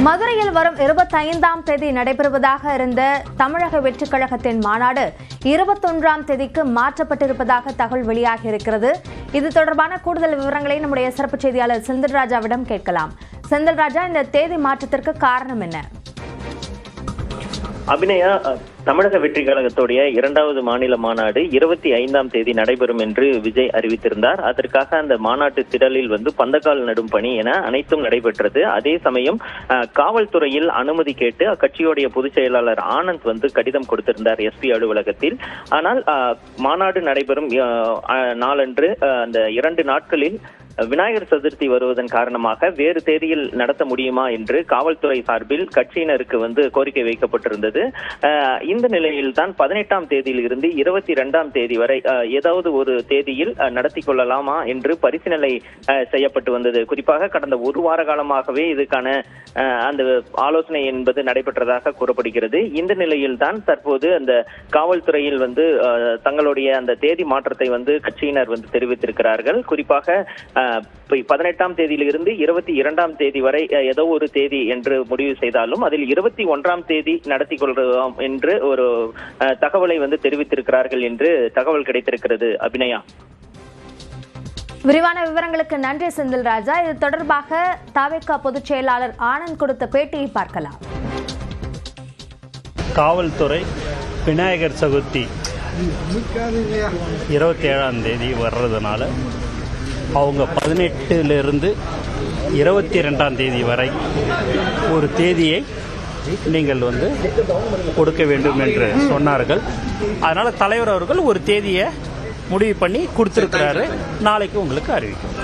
மதுரையில் வரும் 25ஆம் தேதி நடைபெறுவதாக இருந்த தமிழக வெற்றிக் கழகத்தின் மாநாடு 21ஆம் தேதிக்கு மாற்றப்பட்டிருப்பதாக தகவல் வெளியாகியிருக்கிறது. இது தொடர்பான கூடுதல் விவரங்களை நம்முடைய சிறப்பு செய்தியாளர் செந்தில்ராஜாவிடம் கேட்கலாம். செந்தில்ராஜா, இந்த தேதி மாற்றத்திற்கு காரணம் என்ன? அபிநயா, தமிழக வெற்றி கழகத்துடைய 2வது மாநில மாநாடு 25ஆம் தேதி நடைபெறும் என்று விஜய் அறிவித்திருந்தார். அதற்காக அந்த மாநாட்டு திடலில் பந்தக்கால் நடும் பணி என அனைத்தும் நடைபெற்றது. அதே சமயம் காவல்துறையில் அனுமதி கேட்டு அக்கட்சியுடைய பொதுச் செயலாளர் ஆனந்த் கடிதம் கொடுத்திருந்தார் எஸ்பி அலுவலகத்தில். ஆனால் மாநாடு நடைபெறும் நாளன்று அந்த 2 நாட்களில் விநாயகர் சதுர்த்தி வருவதன் காரணமாக வேறு தேதியில் நடத்த முடியுமா என்று காவல்துறை சார்பில் கட்சியினருக்கு கோரிக்கை வைக்கப்பட்டிருந்தது. இந்த நிலையில் தான் 18ஆம் தேதியில் இருந்து 22ஆம் தேதி வரை ஏதாவது ஒரு தேதியில் நடத்தி கொள்ளலாமா என்று பரிசீலனை செய்யப்பட்டு வந்தது. குறிப்பாக கடந்த ஒரு வார காலமாகவே இதுக்கான அந்த ஆலோசனை என்பது நடைபெற்றதாக கூறப்படுகிறது. இந்த நிலையில் தான் தற்போது அந்த காவல்துறையில் தங்களுடைய அந்த தேதி மாற்றத்தை கட்சியினர் தெரிவித்திருக்கிறார்கள். குறிப்பாக 18ஆம் தேதியிலிருந்து 22ஆம் தேதி வரை ஏதோ ஒரு தேதி என்று முடிவு செய்தாலும் அதில் 21ஆம் தேதி நடத்தி கொள்ளலாம் என்று ஒரு தகவலை தெரிவித்திருக்கிறார்கள் என்று தகவல் கிடைத்திருக்கிறது. அபிநயா, விரிவான விவரங்களுக்கு நன்றி செந்தில்ராஜா. இது தொடர்பாக தவிக பொதுச் செயலாளர் ஆனந்த் கொடுத்த பேட்டியை பார்க்கலாம். காவல்துறை விநாயகர் சதுர்த்தி 27ஆம் தேதி வர்றதுனால அவங்க 18லிருந்து 22ஆம் தேதி வரை ஒரு தேதியை நீங்கள் கொடுக்க வேண்டும் என்று சொன்னார்கள். அதனால தலைவர் அவர்கள் ஒரு தேதியை முடிவு பண்ணி கொடுத்திருக்கிறாரு. நாளைக்கு உங்களுக்கு அறிவிக்கும்.